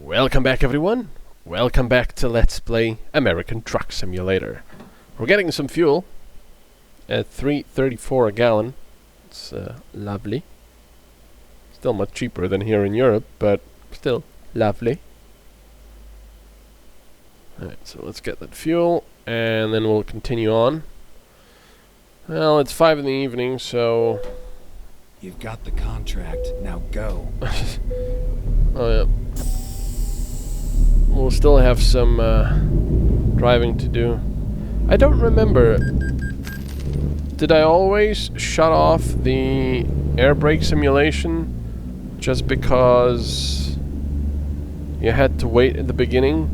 Welcome back, everyone. Welcome back to Let's Play American Truck Simulator. We're getting some fuel at $3.34 a gallon. It's lovely. Still much cheaper than here in Europe, but still lovely. Alright, so let's get that fuel, and then we'll continue on. Well, it's 5 in the evening, so... You've got the contract, now go. Oh, yeah. We'll still have some driving to do. I don't remember. Did I always shut off the air brake simulation just because you had to wait at the beginning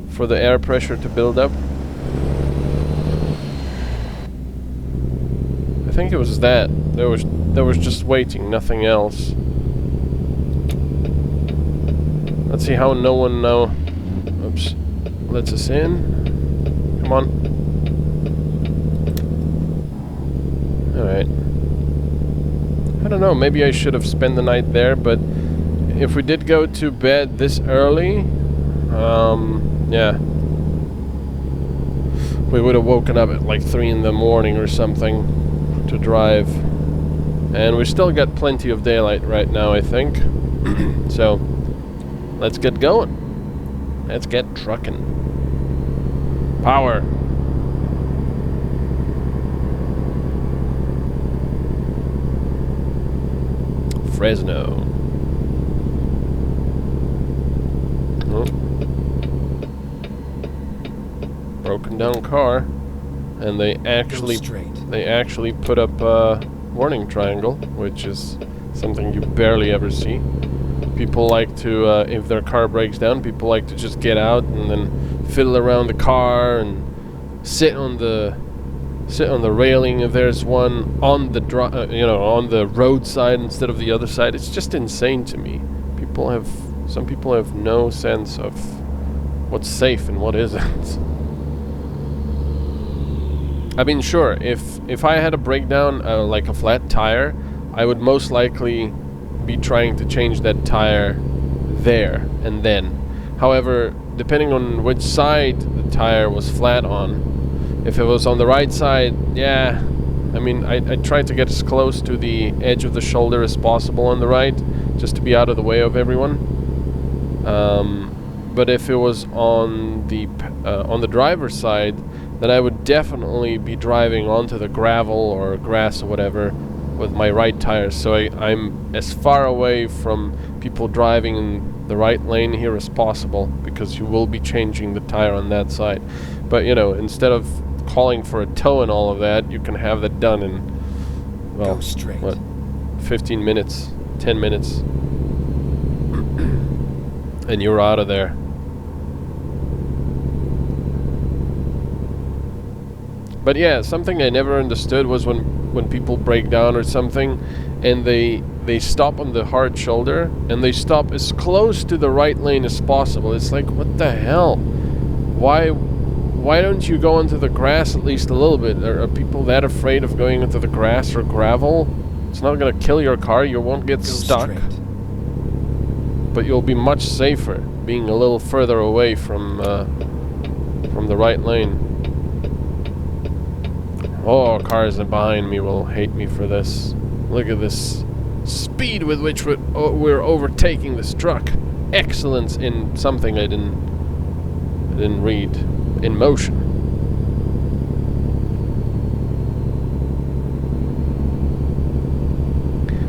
for the air pressure to build up? I think it was that. There was just waiting, nothing else. Let's see how no one now lets us in. Come on. Alright. I don't know, maybe I should have spent the night there, but if we did go to bed this early, yeah. We would have woken up at like 3 in the morning or something to drive. And we still got plenty of daylight right now, I think. So... let's get going. Let's get trucking. Power. Fresno. Oh. Broken down car. And they actually put up a warning triangle, which is something you barely ever see. People like to, if their car breaks down, people like to just get out and then fiddle around the car and sit on the railing if there's one on the on the roadside instead of the other side. It's just insane to me. Some people have no sense of what's safe and what isn't. I mean, sure, if I had a breakdown, like a flat tire, I would most likely be trying to change that tire there and then. However, depending on which side the tire was flat on, if it was on the right side, yeah, I mean, I tried to get as close to the edge of the shoulder as possible on the right, just to be out of the way of everyone. But if it was on the driver's side, then I would definitely be driving onto the gravel or grass or whatever with my right tires, so I'm as far away from people driving in the right lane here as possible, because you will be changing the tire on that side. But you know, instead of calling for a tow and all of that, you can have that done in, well, go straight. What, 15 minutes, 10 minutes, and you're out of there. But yeah, something I never understood was when people break down or something and they stop on the hard shoulder and they stop as close to the right lane as possible. It's like, what the hell? Why don't you go into the grass at least a little bit? Are people that afraid of going into the grass or gravel? It's not gonna kill your car, you won't get stuck. But you'll be much safer being a little further away from the right lane. Oh, cars behind me will hate me for this. Look at this speed with which we're overtaking this truck. Excellence in something I didn't read. In motion.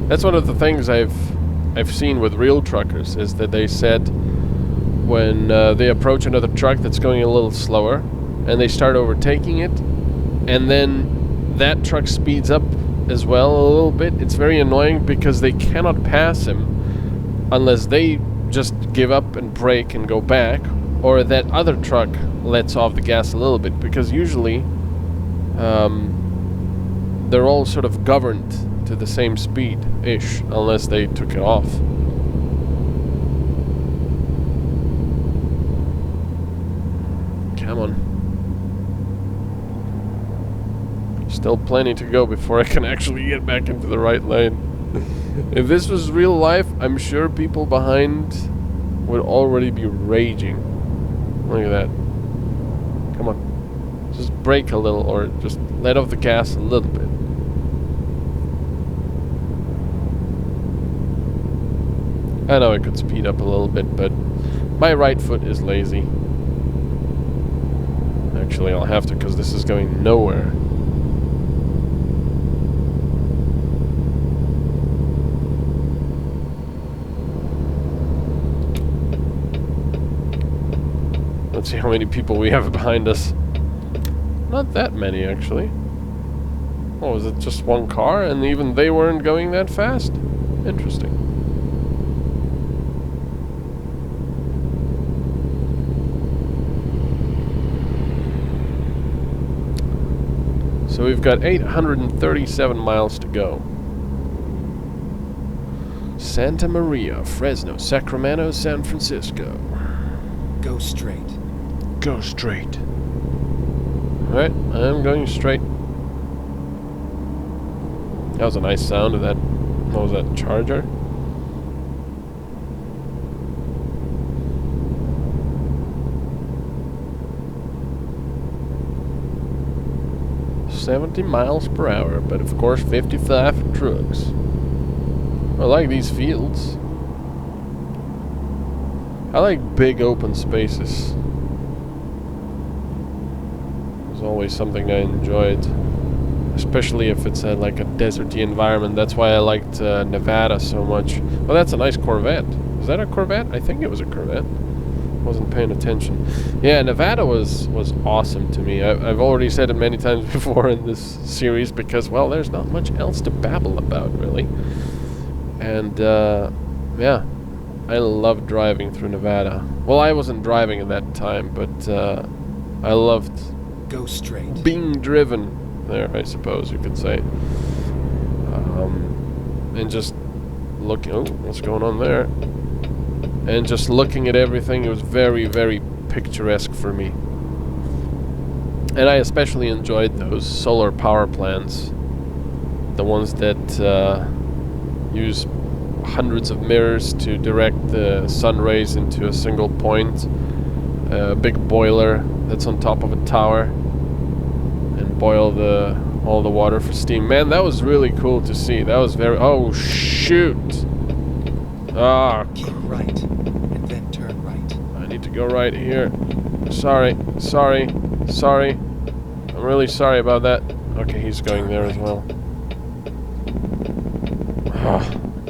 That's one of the things I've seen with real truckers, is that they said when they approach another truck that's going a little slower and they start overtaking it, and then that truck speeds up as well a little bit, it's very annoying because they cannot pass him unless they just give up and brake and go back, or that other truck lets off the gas a little bit, because usually they're all sort of governed to the same speed-ish, unless they took it off. Come on. Still plenty to go before I can actually get back into the right lane. If this was real life, I'm sure people behind would already be raging. Look at that. Come on. Just brake a little, or just let off the gas a little bit. I know I could speed up a little bit, but my right foot is lazy. Actually, I'll have to, because this is going nowhere. Let's see how many people we have behind us. Not that many, actually. Oh, was it just one car, and even they weren't going that fast? Interesting. So we've got 837 miles to go. Santa Maria, Fresno, Sacramento, San Francisco. Go straight. Go straight. Alright, I'm going straight. That was a nice sound of that. What was that, charger? $70 miles per hour, but of course 55 for trucks. I like these fields. I like big open spaces. It's always something I enjoyed, especially if it's like a deserty environment. That's why I liked Nevada so much. Well, that's a nice Corvette. Is that a Corvette? I think it was a Corvette. Wasn't paying attention. Yeah, Nevada was awesome to me. I've already said it many times before in this series because, well, there's not much else to babble about, really. And, yeah, I loved driving through Nevada. Well, I wasn't driving at that time, but I loved go straight. Being driven there, I suppose you could say. And just looking... Oh, what's going on there? And just looking at everything, it was very, very picturesque for me. And I especially enjoyed those solar power plants. The ones that use hundreds of mirrors to direct the sun rays into a single point. A big boiler that's on top of a tower. And boil all the water for steam. Man, that was really cool to see. That was very... Oh, shoot! Ah, keep right, and then turn right. I need to go right here. Sorry. I'm really sorry about that. Okay, he's going there as well. Oh,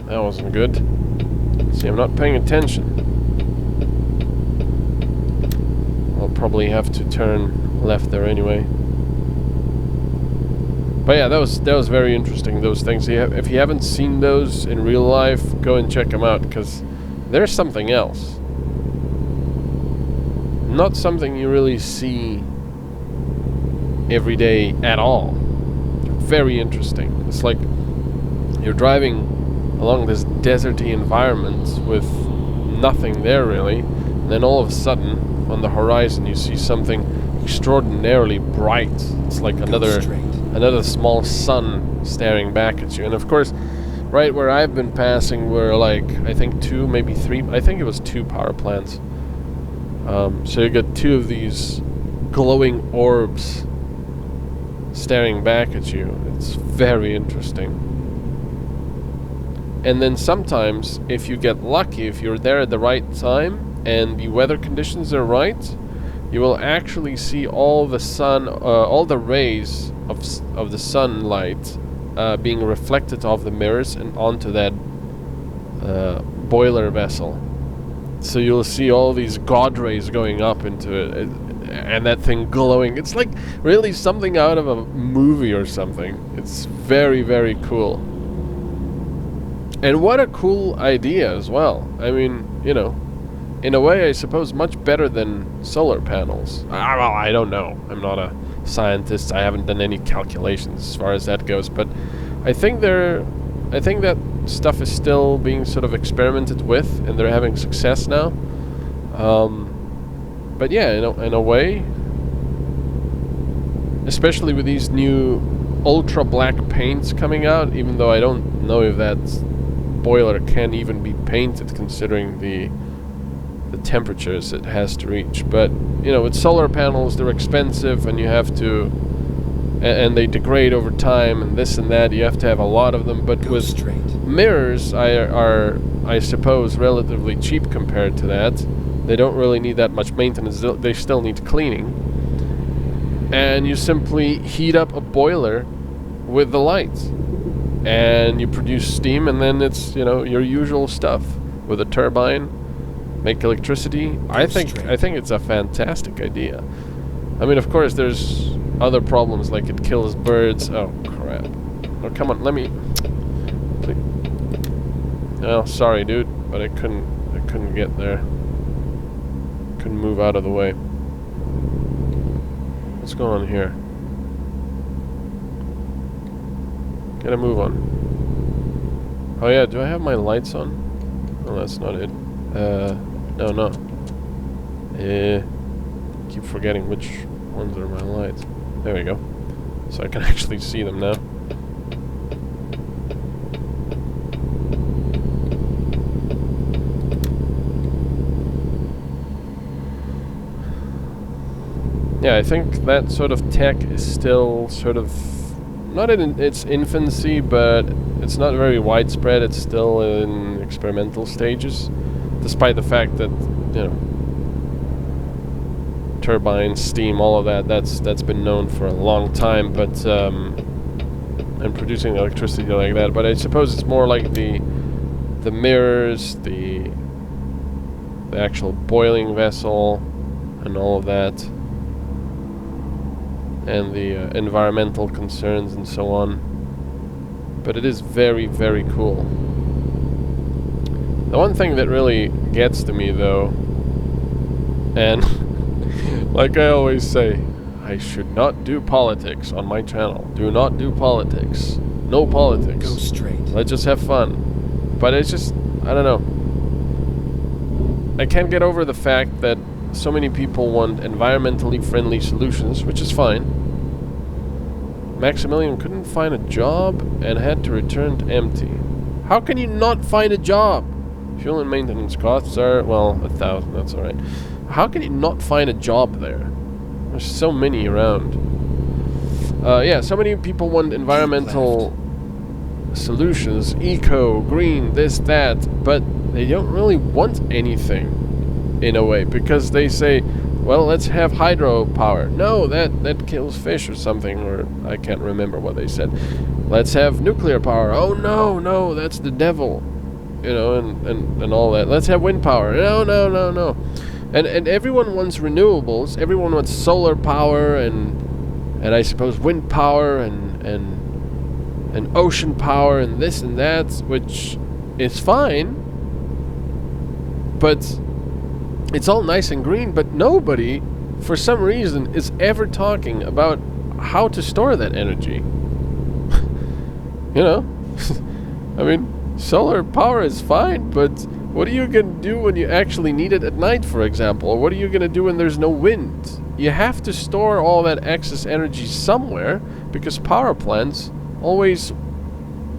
that wasn't good. See, I'm not paying attention. I'll probably have to turn left there anyway. But yeah, that was very interesting, those things. If you haven't seen those in real life, go and check them out, because there's something else. Not something you really see every day at all. Very interesting. It's like you're driving along this deserty environment with nothing there really, and then all of a sudden, on the horizon, you see something extraordinarily bright. It's like another small sun staring back at you. And of course, right where I've been passing were like, I think 2, maybe 3, I think it was 2 power plants. So you get 2 of these glowing orbs staring back at you. It's very interesting. And then sometimes, if you get lucky, if you're there at the right time and the weather conditions are right, you will actually see all the sun, all the rays of the sunlight being reflected off the mirrors and onto that boiler vessel. So you'll see all these God rays going up into it, and that thing glowing. It's like really something out of a movie or something. It's very, very cool. And what a cool idea as well. I mean, you know, in a way, I suppose, much better than solar panels. Well, I don't know. I'm not a scientist. I haven't done any calculations as far as that goes. But I think that stuff is still being sort of experimented with, and they're having success now. But yeah, in a way, especially with these new ultra black paints coming out, even though I don't know if that boiler can even be painted, considering the the temperatures it has to reach. But you know, with solar panels, they're expensive, and you have to, and they degrade over time, and this and that. You have to have a lot of them. But with mirrors, are I suppose relatively cheap compared to that. They don't really need that much maintenance. They still need cleaning. And you simply heat up a boiler with the lights, and you produce steam, and then it's, you know, your usual stuff with a turbine, make electricity. I think it's a fantastic idea. I mean, of course, there's other problems, like it kills birds. Oh crap! Oh, come on, let me. Please. Oh, sorry, dude, but I couldn't get there. Couldn't move out of the way. What's going on here? Get a move on. Oh yeah, do I have my lights on? Oh, that's not it. No. Keep forgetting which ones are my lights. There we go. So I can actually see them now. Yeah, I think that sort of tech is still sort of not in its infancy, but it's not very widespread. It's still in experimental stages, despite the fact that, you know, turbines, steam, all of that's been known for a long time. But and producing electricity like that. But I suppose it's more like the mirrors, the actual boiling vessel, and all of that. And the environmental concerns and so on. But it is very, very cool. The one thing that really gets to me, though, and like I always say, I should not do politics on my channel. Do not do politics. No politics. Go straight. Let's just have fun. But it's just, I don't know. I can't get over the fact that so many people want environmentally friendly solutions, which is fine. Maximilian couldn't find a job and had to return empty. How can you not find a job? Fuel and maintenance costs are, well, 1,000, that's alright. How can you not find a job there? There's so many around. Yeah, so many people want environmental solutions, eco, green, this, that, but they don't really want anything. In a way, because they say, well, let's have hydropower. No, that kills fish or something, or I can't remember what they said. Let's have nuclear power. Oh no, that's the devil, you know, and all that. Let's have wind power. No. And everyone wants renewables. Everyone wants solar power and I suppose wind power and ocean power and this and that, which is fine, but it's all nice and green, but nobody, for some reason, is ever talking about how to store that energy. You know? I mean, solar power is fine, but what are you going to do when you actually need it at night, for example? Or what are you going to do when there's no wind? You have to store all that excess energy somewhere, because power plants always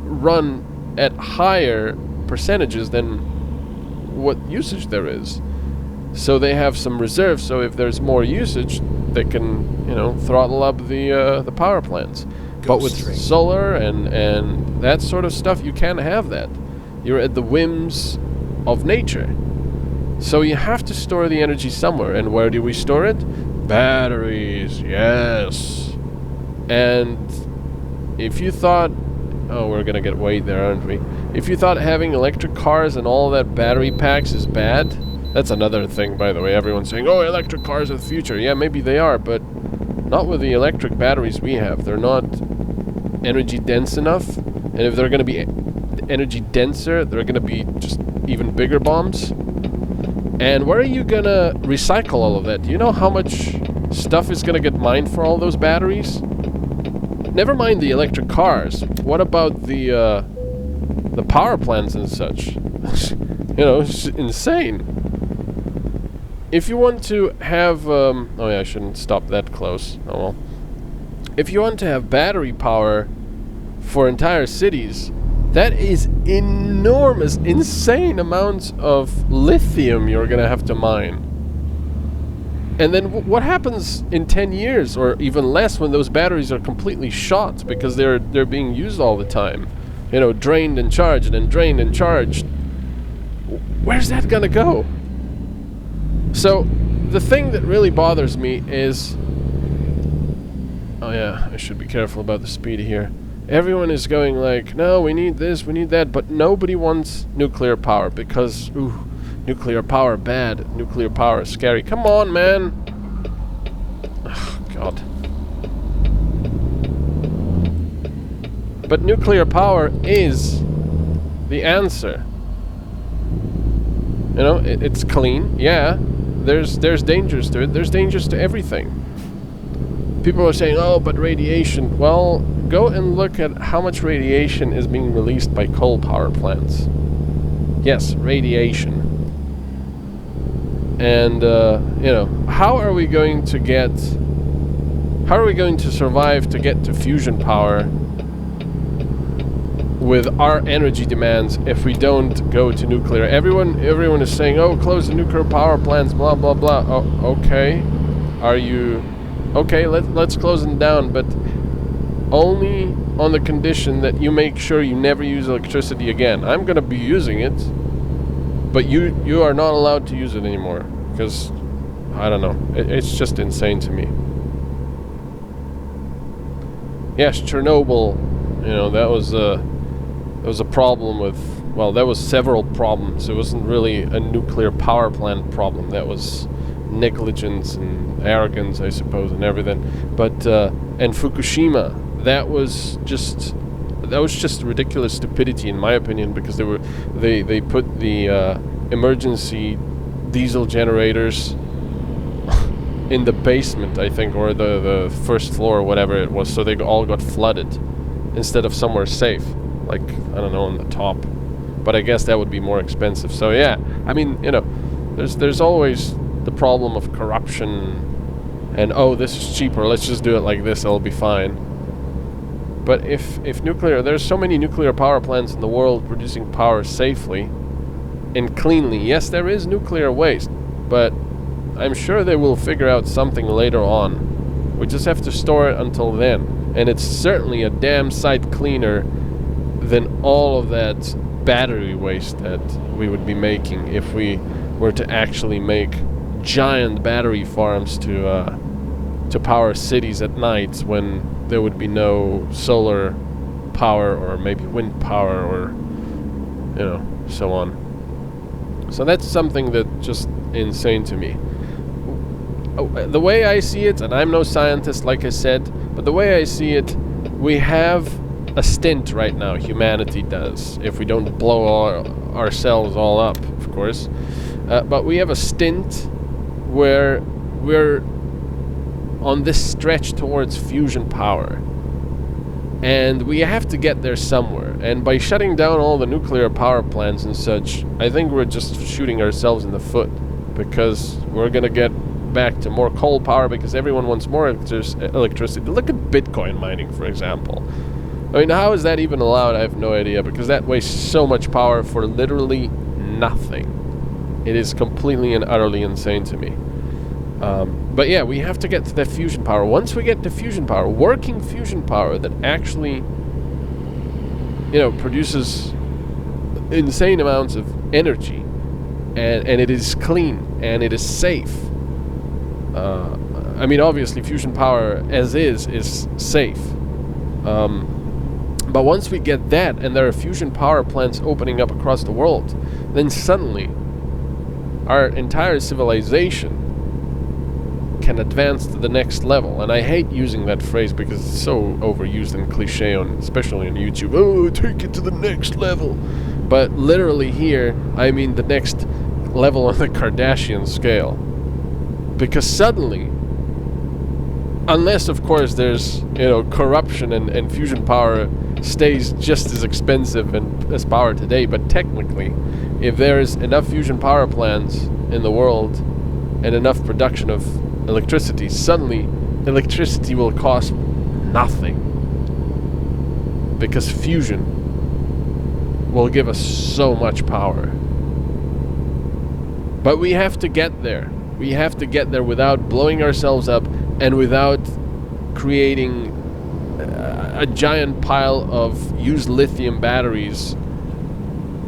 run at higher percentages than what usage there is. So they have some reserve, so if there's more usage, they can, you know, throttle up the power plants. But with solar and that sort of stuff, you can't have that. You're at the whims of nature. So you have to store the energy somewhere. And where do we store it? Batteries, yes. And if you thought, oh, we're gonna get weight there, aren't we? If you thought having electric cars and all that battery packs is bad, that's another thing, by the way. Everyone's saying, oh, electric cars are the future. Yeah, maybe they are, but not with the electric batteries we have. They're not energy dense enough. And if they're going to be energy denser, they're going to be just even bigger bombs. And where are you going to recycle all of that? Do you know how much stuff is going to get mined for all those batteries? Never mind the electric cars. What about the power plants and such? You know, it's insane. If you want to have, oh yeah, I shouldn't stop that close. Oh well. If you want to have battery power for entire cities, That is enormous, insane amounts of lithium you're gonna have to mine. And then what happens in 10 years or even less when those batteries are completely shot because they're being used all the time? You know, drained and charged and then drained and charged. Where's that gonna go? So the thing that really bothers me is, oh yeah, I should be careful about the speed here. Everyone is going like, no, we need this, we need that, but nobody wants nuclear power because, ooh, nuclear power bad, nuclear power scary. Come on, man. Oh, God. But nuclear power is the answer. You know, it's clean, yeah. There's dangers to it. There's dangers to everything. People are saying, oh, but radiation. Well, go and look at how much radiation is being released by coal power plants. Yes, radiation. And, you know, how are we going to survive to get to fusion power with our energy demands if we don't go to nuclear? Everyone is saying, oh, close the nuclear power plants, blah, blah, blah. Oh, okay. Are you... Okay, let's close them down, but only on the condition that you make sure you never use electricity again. I'm gonna be using it, but you are not allowed to use it anymore, because, I don't know, it's just insane to me. Yes, Chernobyl, you know, that was a problem with, well, there was several problems. It wasn't really a nuclear power plant problem. That was negligence and arrogance, I suppose, and everything. But and Fukushima, that was just ridiculous stupidity in my opinion, because they put the emergency diesel generators in the basement, I think, or the first floor, or whatever it was, so they all got flooded instead of somewhere safe, like, I don't know, on the top. But I guess that would be more expensive. So yeah, I mean, you know, there's always the problem of corruption and, oh, this is cheaper, let's just do it like this, it'll be fine. But if nuclear, there's so many nuclear power plants in the world producing power safely and cleanly. Yes, there is nuclear waste, but I'm sure they will figure out something later on. We just have to store it until then. And it's certainly a damn sight cleaner than all of that battery waste that we would be making if we were to actually make giant battery farms to power cities at night when there would be no solar power or maybe wind power or, you know, so on. So that's something that's just insane to me. The way I see it, and I'm no scientist like I said, but the way I see it, we have a stint right now, humanity does, if we don't blow ourselves all up, of course. But we have a stint where we're on this stretch towards fusion power. And we have to get there somewhere. And by shutting down all the nuclear power plants and such, I think we're just shooting ourselves in the foot. Because we're gonna get back to more coal power because everyone wants more electricity. Look at Bitcoin mining, for example. I mean, how is that even allowed? I have no idea, because that wastes so much power for literally nothing. It is completely and utterly insane to me. But yeah, we have to get to that fusion power. Once we get to fusion power, working fusion power that actually, you know, produces insane amounts of energy, and it is clean, and it is safe. I mean, obviously, fusion power as is safe. But once we get that, and there are fusion power plants opening up across the world, then suddenly our entire civilization can advance to the next level. And I hate using that phrase because it's so overused and cliche, especially on YouTube. Oh, take it to the next level. But literally here, I mean the next level on the Kardashian scale. Because suddenly, unless of course there's, you know, corruption and fusion power stays just as expensive as power today, but technically, if there's enough fusion power plants in the world and enough production of electricity, suddenly electricity will cost nothing, because fusion will give us so much power. But we have to get there. We have to get there without blowing ourselves up and without creating a giant pile of used lithium batteries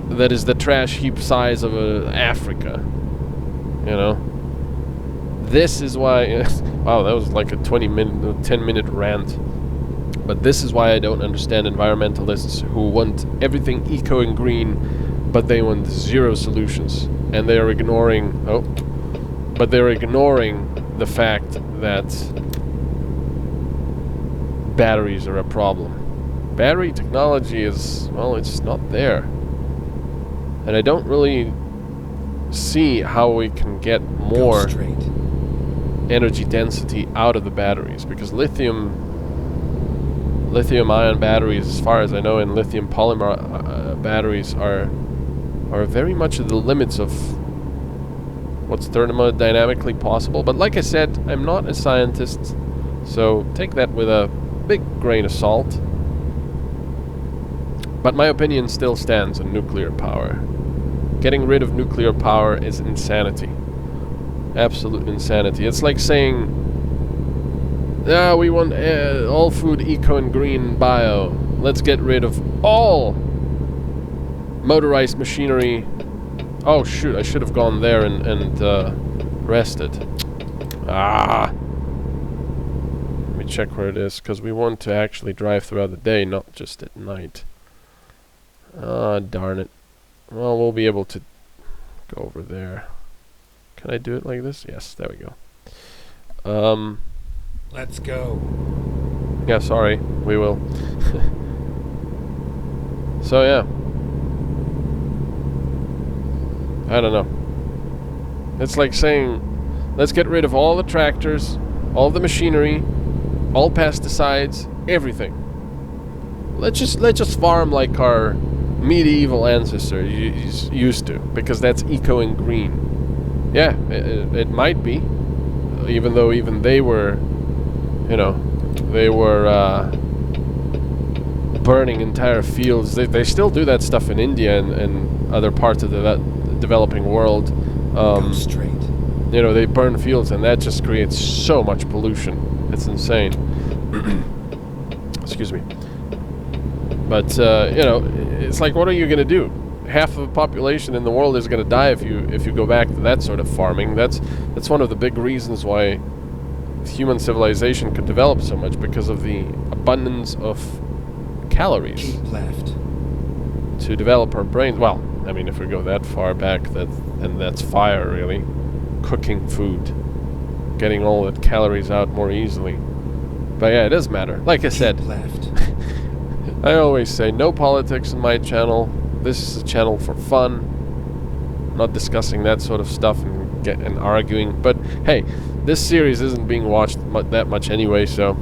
that is the trash heap size of Africa. You know? This is why... wow, that was like a 10-minute rant. But this is why I don't understand environmentalists who want everything eco and green, but they want zero solutions. And they are ignoring... oh. But they're ignoring the fact that batteries are a problem. Battery technology is... well, it's not there. And I don't really see how we can get more energy density out of the batteries, because lithium-ion batteries, as far as I know, and lithium polymer batteries are very much at the limits of what's thermodynamically possible. But like I said, I'm not a scientist, so take that with a big grain of salt. But my opinion still stands on nuclear power. Getting rid of nuclear power is insanity. Absolute insanity. It's like saying, we want all food eco and green bio. Let's get rid of all motorized machinery. Oh shoot, I should have gone there and rested. Let me check where it is, because we want to actually drive throughout the day, not just at night. Ah, darn it. Well, we'll be able to go over there. Can I do it like this? Yes, there we go. Let's go. Yeah, sorry. We will. So, yeah. I don't know. It's like saying, let's get rid of all the tractors, all the machinery, all pesticides, everything. Let's just farm like our medieval ancestors used to, because that's eco and green. Yeah, it might be, even though even they were, you know, they were burning entire fields. They still do that stuff in India and other parts of the developing world. Go straight. You know, they burn fields, and that just creates so much pollution. It's insane. Excuse me. But you know, it's like, what are you going to do? Half of the population in the world is going to die if you go back to that sort of farming. That's one of the big reasons why human civilization could develop so much, because of the abundance of calories. Keep left. To develop our brains. Well, I mean, if we go that far back, that's fire, really. Cooking food. Getting all the calories out more easily. But yeah, it does matter. Like I said, left. I always say, no politics in my channel. This is a channel for fun. Not discussing that sort of stuff and arguing. But hey, this series isn't being watched that much anyway, so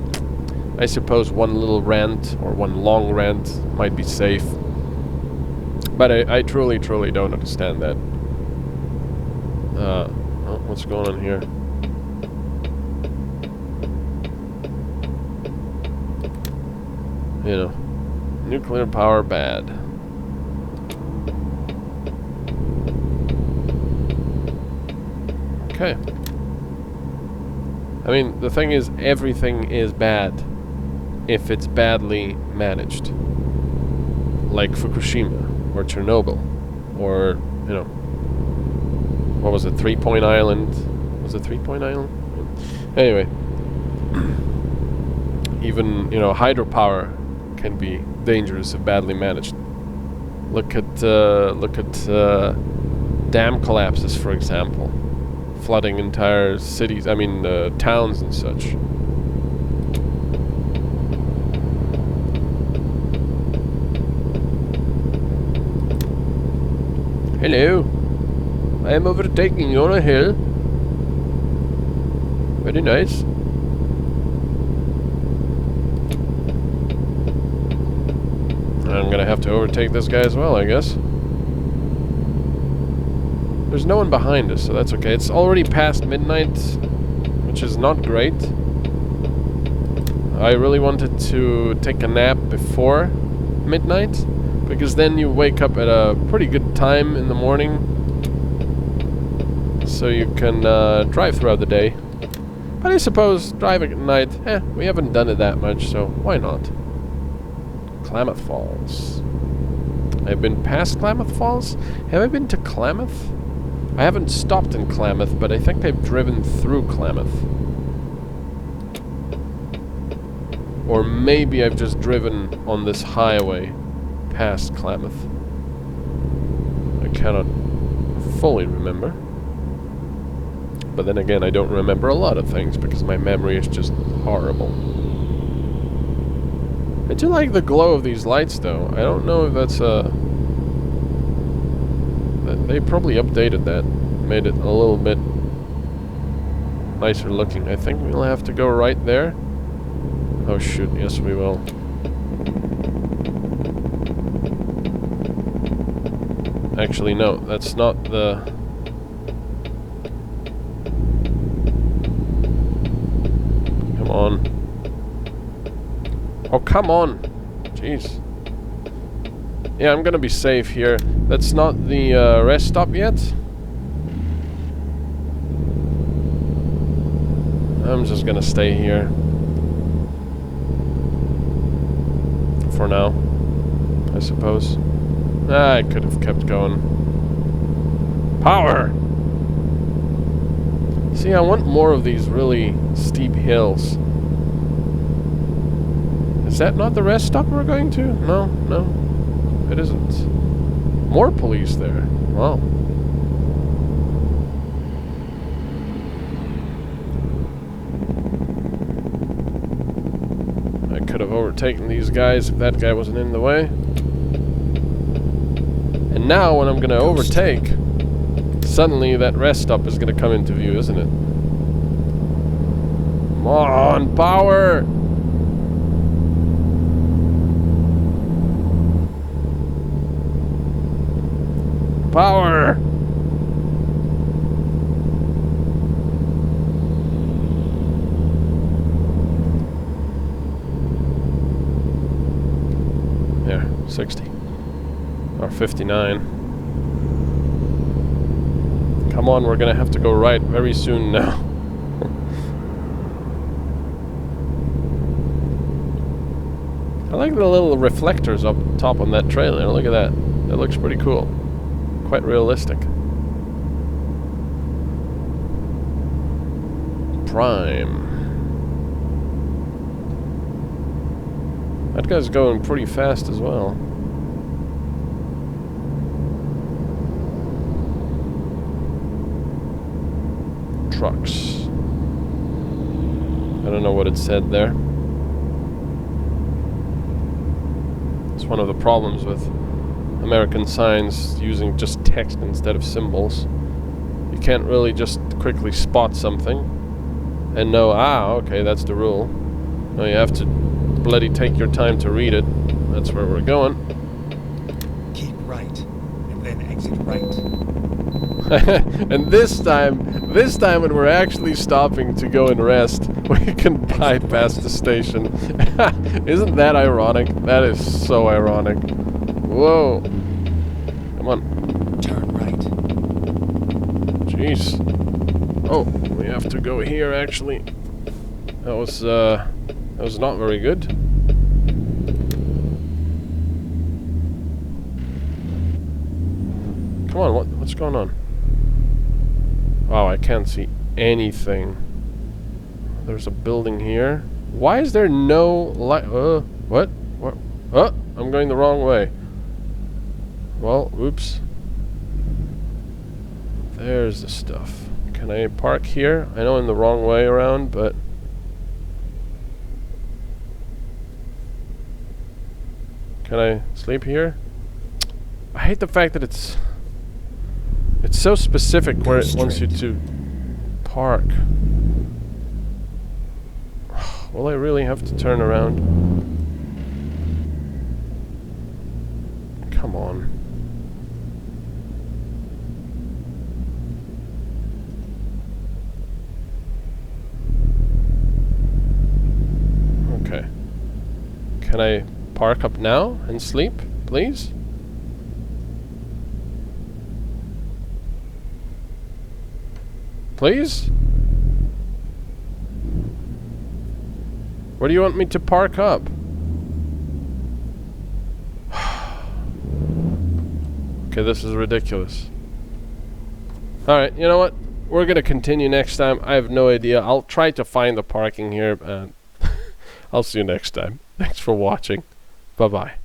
I suppose one little rant or one long rant might be safe. But I truly don't understand that. Oh, what's going on here? You know, nuclear power bad. Okay. I mean, the thing is, everything is bad if it's badly managed. Like Fukushima, or Chernobyl, or, you know, what was it, 3 Point Island? Was it 3 Point Island? Anyway. Even, you know, hydropower can be dangerous if badly managed. Look at dam collapses, for example. Flooding entire cities, I mean towns and such. Hello, I am overtaking you on a hill. Very nice. I'm gonna have to overtake this guy as well, I guess. There's no one behind us, so that's okay. It's already past midnight, which is not great. I really wanted to take a nap before midnight, because then you wake up at a pretty good time in the morning, so you can drive throughout the day. But I suppose driving at night, we haven't done it that much, so why not? Klamath Falls. I've been past Klamath Falls. Have I been to Klamath? I haven't stopped in Klamath, but I think I've driven through Klamath. Or maybe I've just driven on this highway past Klamath. I cannot fully remember. But then again, I don't remember a lot of things because my memory is just horrible. I do like the glow of these lights though. I don't know if that's they probably updated that. Made it a little bit nicer looking. I think we'll have to go right there. Oh shoot, yes we will. Actually no, that's not the... Come on. Oh, come on! Jeez. Yeah, I'm gonna be safe here. That's not the rest stop yet. I'm just gonna stay here. For now, I suppose. I could have kept going. Power! See, I want more of these really steep hills. Is that not the rest stop we're going to? No, no, it isn't. More police there. Wow. I could have overtaken these guys if that guy wasn't in the way. And now when I'm going to overtake, suddenly that rest stop is going to come into view, isn't it? Come on, power! Power! There, 60. Or 59. Come on, we're gonna have to go right very soon now. I like the little reflectors up top on that trailer. Look at that. That looks pretty cool. Quite realistic. Prime. That guy's going pretty fast as well. Trucks. I don't know what it said there. It's one of the problems with American signs using just text instead of symbols. You can't really just quickly spot something and know, okay, that's the rule. No, you have to bloody take your time to read it. That's where we're going. Keep right, and then exit right. And this time when we're actually stopping to go and rest, we can bypass the station. Isn't that ironic? That is so ironic. Whoa. Come on. Turn right. Jeez. Oh, we have to go here actually. That was not very good. Come on, what's going on? Wow, I can't see anything. There's a building here. Why is there no light? What? What? I'm going the wrong way. Well, oops. There's the stuff. Can I park here? I know I'm the wrong way around, but... Can I sleep here? I hate the fact that it's so specific where it wants you to park. Will I really have to turn around? Come on. Okay. Can I park up now and sleep, please? Please? Where do you want me to park up? Okay, this is ridiculous. Alright, you know what? We're gonna continue next time. I have no idea. I'll try to find the parking here. I'll see you next time. Thanks for watching. Bye-bye.